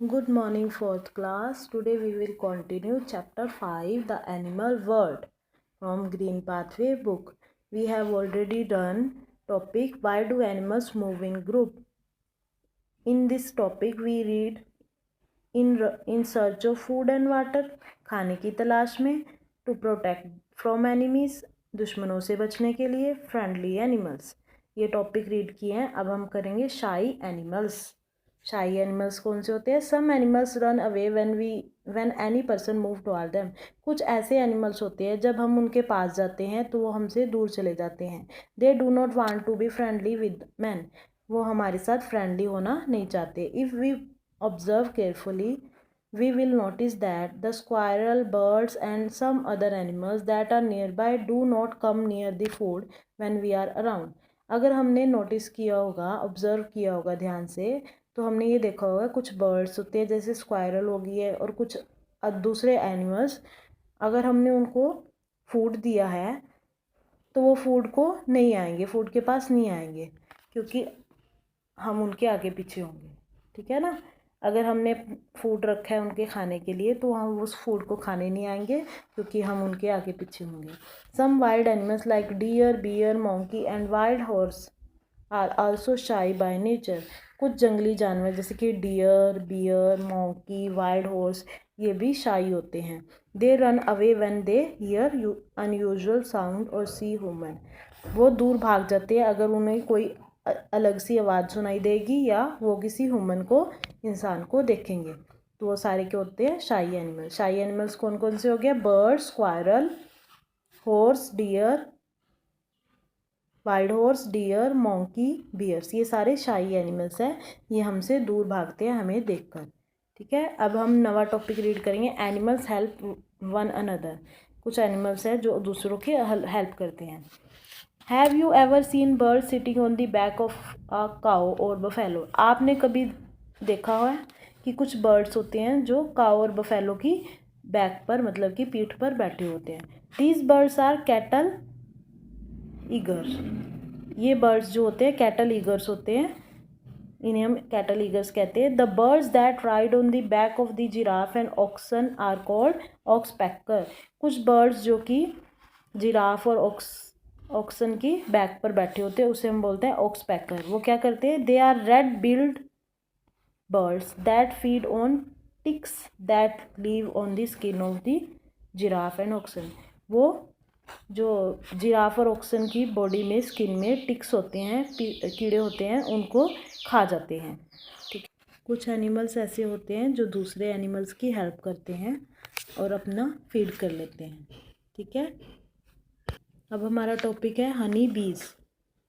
Good morning, fourth class. Today we will continue chapter 5, The Animal World, from Green Pathway book. We have already done topic Why do animals move in group? In this topic we read in search of food and water, खाने की तलाश में, to protect from enemies, दुश्मनों से बचने के लिए, friendly animals. ये टॉपिक रीड किए हैं. अब हम करेंगे शाई एनिमल्स. शाई एनिमल्स कौन से होते हैं? Some animals run away when any person move toward them. कुछ ऐसे एनिमल्स होते हैं जब हम उनके पास जाते हैं तो वो हमसे दूर चले जाते हैं. They do not want to be friendly with man. वो हमारे साथ फ्रेंडली होना नहीं चाहते. If we observe carefully, we will notice that the squirrel, birds, and some other animals that are nearby do not come near the food when we are around. अगर हमने notice किया होगा, ऑब्जर्व किया होगा ध्यान से, तो हमने ये देखा होगा कुछ बर्ड्स होते हैं जैसे स्क्वायरल हो गई है और कुछ दूसरे एनिमल्स, अगर हमने उनको फूड दिया है तो वो फूड को नहीं आएंगे, फूड के पास नहीं आएंगे क्योंकि हम उनके आगे पीछे होंगे. ठीक है ना. अगर हमने फूड रखा है उनके खाने के लिए तो हम उस फूड को खाने नहीं आएंगे क्योंकि हम उनके आगे पीछे होंगे. Some wild animals like deer, bear, monkey and wild horse are also shy by nature. कुछ जंगली जानवर जैसे कि deer, bear, monkey, wild horse ये भी शाई होते हैं. They run away when they hear unusual sound और सी ह्यूमन. वो दूर भाग जाते हैं अगर उन्हें कोई अलग सी आवाज़ सुनाई देगी या वो किसी ह्यूमन को, इंसान को देखेंगे. तो वो सारे क्या होते हैं? शाई एनिमल्स. शाई एनिमल्स कौन कौन से हो गए? Bird, squirrel, horse, deer, wild horse, deer, monkey, bears. ये सारे शाई एनिमल्स हैं. ये हमसे दूर भागते हैं हमें देखकर. ठीक है. अब हम नवा टॉपिक रीड करेंगे. Animals help one another. कुछ एनिमल्स हैं जो दूसरों की हेल्प करते हैं. Have you ever seen bird sitting on the back of a cow और बफेलो. आपने कभी देखा है कि कुछ बर्ड्स होते हैं जो काउ और बफेलो की बैक पर, मतलब कि पीठ पर बैठे होते हैं. These birds are cattle egret. ये बर्ड्स जो होते हैं कैटल ईगर्स होते हैं. इन्हें हम कैटल ईगर्स कहते हैं. The birds that ride on the back of the giraffe and oxen are called oxpecker. कुछ बर्ड्स जो कि जिराफ और ऑक्सन की बैक पर बैठे होते हैं उसे हम बोलते हैं ऑक्सपैकर. वो क्या करते हैं? They are red billed birds that feed on ticks that live on the skin of the giraffe and oxen. वो जो जिराफ और ऑक्सन की बॉडी में, स्किन में टिक्स होते हैं, कीड़े होते हैं, उनको खा जाते हैं. ठीक. कुछ एनिमल्स ऐसे होते हैं जो दूसरे एनिमल्स की हेल्प करते हैं और अपना फीड कर लेते हैं. ठीक है. अब हमारा टॉपिक है हनी बीज.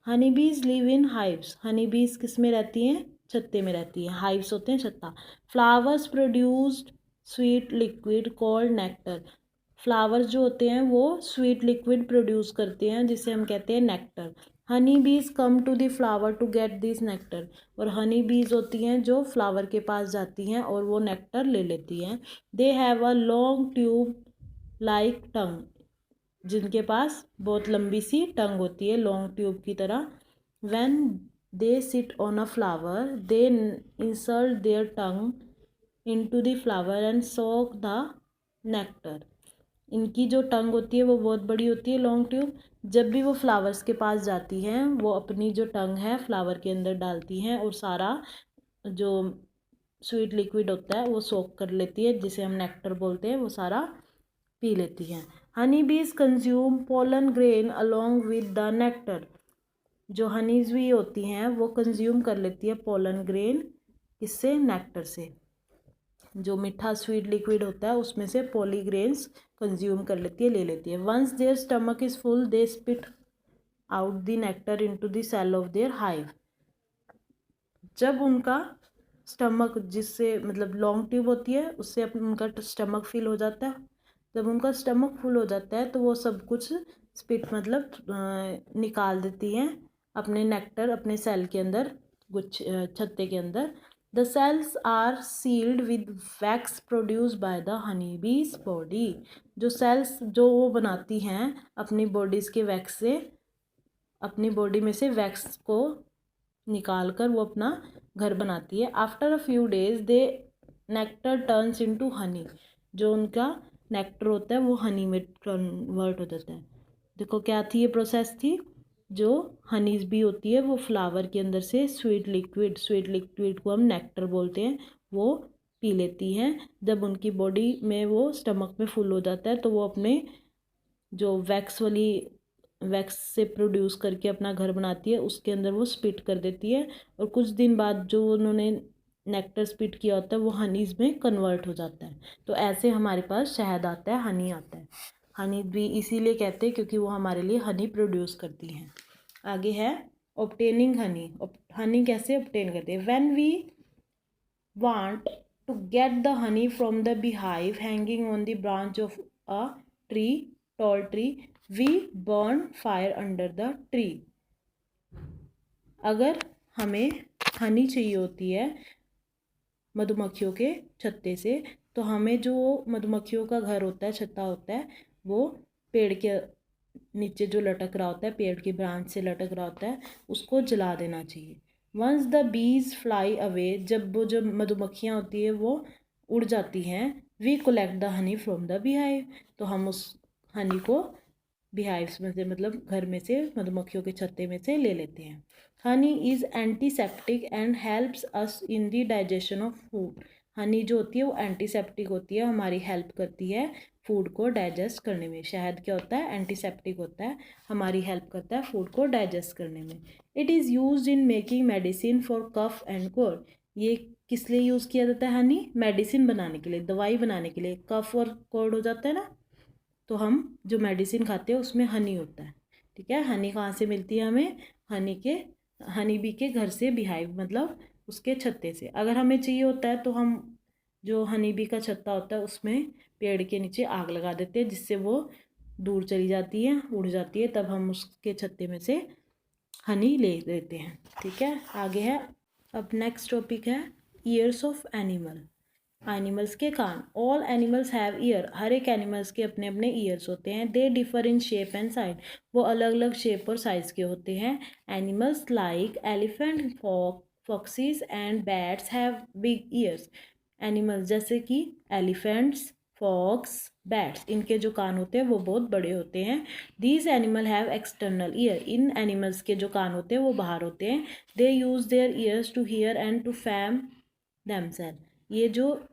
हनी बीज लिव इन हाइव्स. हनी बीज किस में रहती हैं? छत्ते में रहती है. हाइव्स होते हैं छत्ता. Flowers produced sweet liquid called nectar. Flowers जो होते हैं वो स्वीट लिक्विड प्रोड्यूस करते हैं जिसे हम कहते हैं nectar. Honey bees come to the flower to get this nectar. और हनी बीज होती हैं जो फ्लावर के पास जाती हैं और वो नेक्टर ले लेती हैं. They have a long tube like टंग. जिनके पास बहुत लंबी सी टंग होती है, लॉन्ग ट्यूब की तरह. When they sit on a flower they insert their tongue into the flower and suck the nectar. इनकी जो टंग होती है वो बहुत बड़ी होती है, लॉन्ग ट्यूब. जब भी वो फ्लावर्स के पास जाती हैं वो अपनी जो टंग है फ्लावर के अंदर डालती हैं और सारा जो स्वीट लिक्विड होता है वो सोक कर लेती है, जिसे हम नेक्टर बोलते हैं, वो सारा पी लेती हैं. हनी बीज consume pollen grain along with the nectar. जो हनीज भी होती हैं वो कंज्यूम कर लेती है पोलन ग्रेन. इससे नेक्टर से जो मीठा स्वीट लिक्विड होता है उसमें से पॉलीग्रेन्स कंज्यूम कर लेती है, ले लेती है. Once their stomach is full they spit out the nectar into the cell of their hive. जब उनका स्टमक, जिससे मतलब लॉन्ग ट्यूब होती है, उससे उनका स्टमक फिल हो जाता है. जब उनका स्टमक फुल हो जाता है तो वो सब कुछ स्पिट मतलब निकाल देती हैं अपने नेक्टर, अपने सेल के अंदर, छत्ते के अंदर. The cells are sealed with wax produce by the honey bees body. जो सेल्स जो वो बनाती हैं अपनी बॉडीज़ के वैक्स से, अपनी बॉडी में से वैक्स को निकाल कर वो अपना घर बनाती है. After a few days they nectar turns into Honey, जो उनका नेक्टर होता है वो हनी में कन्वर्ट हो जाता है। देखो क्या थी ये प्रोसेस थी, जो हनीज भी होती है वो फ्लावर के अंदर से स्वीट लिक्विड को हम नेक्टर बोलते हैं, वो पी लेती हैं। जब उनकी बॉडी में वो स्टमक में फुल हो जाता है तो वो अपने जो वैक्स से प्रोड्यूस करके अपना घर बनाती है, उसके अंदर वो स्पिट कर देती है, और कुछ दिन बाद जो उन्होंने नेक्टर स्पिट किया होता है वो हनीज में कन्वर्ट हो जाता है। तो ऐसे हमारे पास शहद आता है, हनी आता है। हनी भी इसीलिए कहते हैं क्योंकि वो हमारे लिए हनी प्रोड्यूस करती हैं। आगे है ऑब्टेनिंग हनी। हनी कैसे ऑब्टेन करते हैं? When we want to get the honey from the beehive hanging on the branch of a tree, tall tree, we burn fire under the tree। अगर हमें हनी चाहिए होती है मधुमक्खियों के छत्ते से, तो हमें जो मधुमक्खियों का घर होता है, छत्ता होता है, वो पेड़ के नीचे जो लटक रहा होता है, पेड़ की ब्रांच से लटक रहा होता है, उसको जला देना चाहिए। Once the bees fly away, जब वो जो मधुमक्खियाँ होती है वो उड़ जाती हैं, we collect the honey from the beehive, तो हम उस हनी को बीहाइव्स में से, मतलब घर में से, मधुमक्खियों के छत्ते में से ले लेते हैं। Honey is antiseptic and helps us in the digestion of food. Honey जो होती है वो एंटीसेप्टिक होती है, हमारी हेल्प करती है फूड को डाइजेस्ट करने में। शहद क्या होता है? एंटीसेप्टिक होता है, हमारी हेल्प करता है फूड को डाइजेस्ट करने में। It is used in making medicine for cough and cold. ये किस लिए यूज़ किया जाता है हनी? मेडिसिन बनाने के लिए, दवाई बनाने के लिए। कफ और कोल्ड हो जाता है ना, तो हम जो मेडिसिन खाते हैं उसमें हनी होता है। ठीक है, हनी कहाँ से मिलती है हमें? हनी बी के घर से, बीहाइव मतलब उसके छत्ते से। अगर हमें चाहिए होता है तो हम जो हनी बी का छत्ता होता है उसमें पेड़ के नीचे आग लगा देते हैं, जिससे वो दूर चली जाती है, उड़ जाती है, तब हम उसके छत्ते में से हनी ले लेते हैं। ठीक है, आगे है, अब नेक्स्ट टॉपिक है ईयर्स ऑफ एनिमल। एनिमल्स के कान। All animals have ear. हर एक एनिमल्स के अपने अपने ईयर्स होते हैं। They differ in shape and size. वो अलग अलग शेप और साइज के होते हैं। Animals like elephant, foxes and bats have big ears. Animals जैसे कि एलिफेंट्स, फॉक्स, बैट्स, इनके जो कान होते हैं वो बहुत बड़े होते हैं। These animal have external ear. इन एनिमल्स के जो कान होते हैं वो बाहर होते हैं। They use their ears to hear and to fan themself. ये जो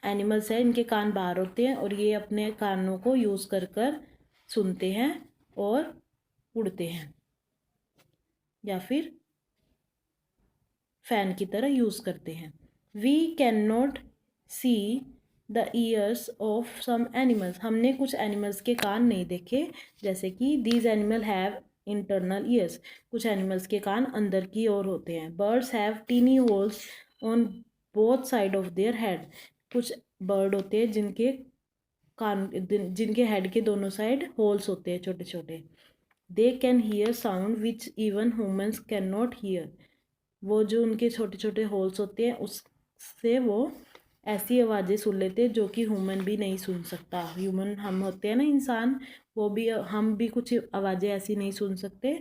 एनिमल्स है इनके कान बाहर होते हैं और ये अपने कानों को यूज़ कर कर सुनते हैं और उड़ते हैं, या फिर फैन की तरह यूज़ करते हैं। We can not see the ears of some animals. हमने कुछ एनिमल्स के कान नहीं देखे, जैसे कि these animal have internal ears. कुछ एनिमल्स के कान अंदर की ओर होते हैं। Birds have tiny holes on both side of their head. कुछ बर्ड होते हैं जिनके हेड के दोनों साइड होल्स होते हैं छोटे छोटे। They can hear sound which even humans can not hear. वो जो उनके छोटे छोटे होल्स होते हैं उससे वो ऐसी आवाज़ें सुन लेते हैं जो कि ह्यूमन भी नहीं सुन सकता। ह्यूमन हम होते हैं ना, इंसान, वो भी, हम भी कुछ आवाज़ें ऐसी नहीं सुन सकते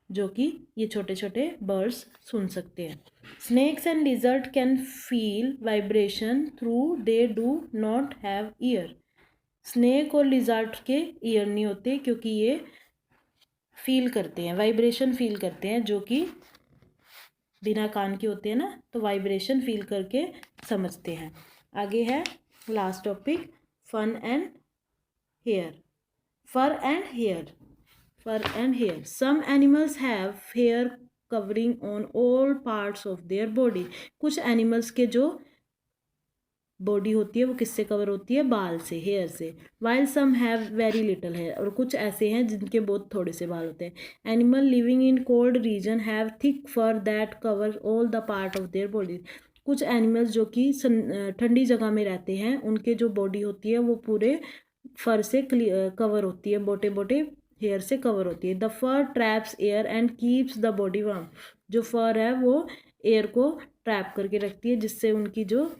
जो कि ये छोटे छोटे बर्ड्स सुन सकते हैं। Snakes and lizard can feel vibration through they do not have year. Snake और लिजर्ड के ईयर नहीं होते क्योंकि ये फील करते हैं, वाइब्रेशन फील करते हैं, जो कि बिना कान के होते हैं ना, तो वाइब्रेशन फील करके समझते हैं। आगे है last topic, fun and hair. Fur and hair. Fur and hair. Some animals have hair covering on all parts of their body. कुछ एनिमल्स के जो बॉडी होती है वो किससे कवर होती है? बाल से, हेयर से। While some have very little hair. और कुछ ऐसे हैं जिनके बहुत थोड़े से बाल होते हैं। Animal living in cold region have thick for that cover all the part of their body. कुछ एनिमल्स जो कि ठंडी जगह में रहते हैं, उनके जो बॉडी होती है वो पूरे फर से कवर होती है, मोटे मोटे हेयर से कवर होती है। The fur traps air and keeps the body warm. जो फर है वो एयर को ट्रैप करके रखती है, जिससे उनकी जो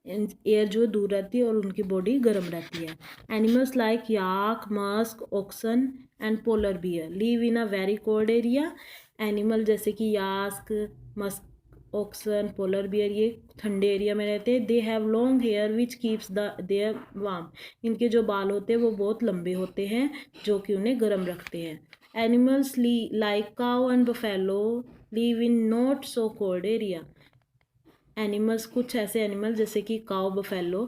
एयर जो दूर रहती है और उनकी बॉडी गर्म रहती है। Animals like yak, musk, oxen and polar bear live in a very cold area. Animal जैसे कि यास्क, मस्क oxen, polar bear ये ठंडे एरिया में रहते हैं. They have long hair which keeps their warm. इनके जो बाल होते हैं वो बहुत लंबे होते हैं जो कि उन्हें गर्म रखते हैं. Animals like cow and buffalo live in not so cold area. Animals, कुछ ऐसे एनिमल जैसे कि काउ, बफेलो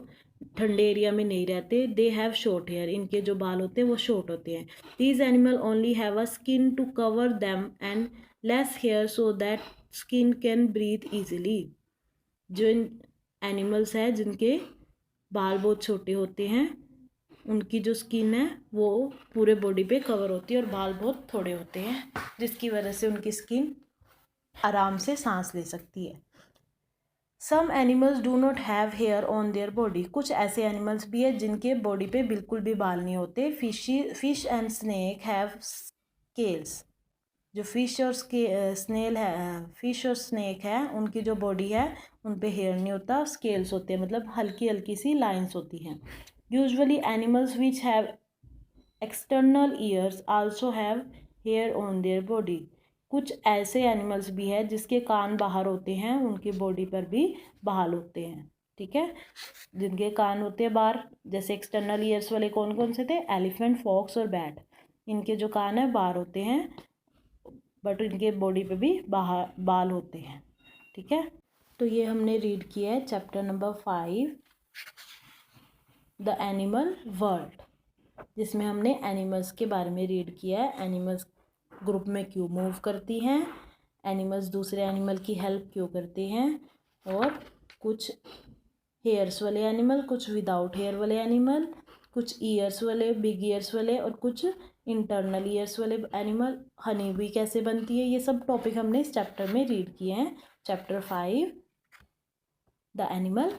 ठंडे एरिया में नहीं रहते. दे हैव शॉर्ट हेयर, इनके जो बाल होते हैं वो शॉर्ट होते हैं. These animal only have a skin to cover them and less hair so that skin can breathe easily. जो एनिमल्स हैं जिनके बाल बहुत छोटे होते हैं उनकी जो स्किन है वो पूरे बॉडी पे कवर होती है और बाल बहुत थोड़े होते हैं जिसकी वजह से उनकी स्किन आराम से सांस ले सकती है. Some animals do not have hair on their body. कुछ ऐसे एनिमल्स भी है जिनके बॉडी पे बिल्कुल भी बाल नहीं होते. Fish and snake have scales. जो फिश और स्नेल है, फिश और स्नेक है उनकी जो बॉडी है उन पे हेयर नहीं होता, स्केल्स होते हैं, मतलब हल्की हल्की सी लाइंस होती हैं. Usually animals which have external ears also have hair on their body. कुछ ऐसे एनिमल्स भी हैं जिसके कान बाहर होते हैं, उनकी बॉडी पर भी बाल होते हैं. ठीक है, जिनके कान होते हैं बाहर, जैसे एक्सटर्नल ईयर्स वाले कौन कौन से थे? एलिफेंट, फॉक्स और बैट. इनके जो कान है बाहर होते हैं बट इनके बॉडी पे भी बाहर बाल होते हैं. ठीक है, तो ये हमने रीड किया है chapter number 5 the animal world, जिसमें हमने एनिमल्स के बारे में रीड किया है. एनिमल्स ग्रुप में क्यों मूव करती हैं, एनिमल्स दूसरे एनिमल की हेल्प क्यों करते हैं, और कुछ हेयर्स वाले एनिमल, कुछ विदाउट हेयर वाले एनिमल, कुछ ईयर्स वाले, बिग ईयर्स वाले और कुछ इंटरनल ईयर्स वाले एनिमल. हनी भी कैसे बनती है, ये सब टॉपिक हमने इस चैप्टर में रीड किए हैं. Chapter 5 the animal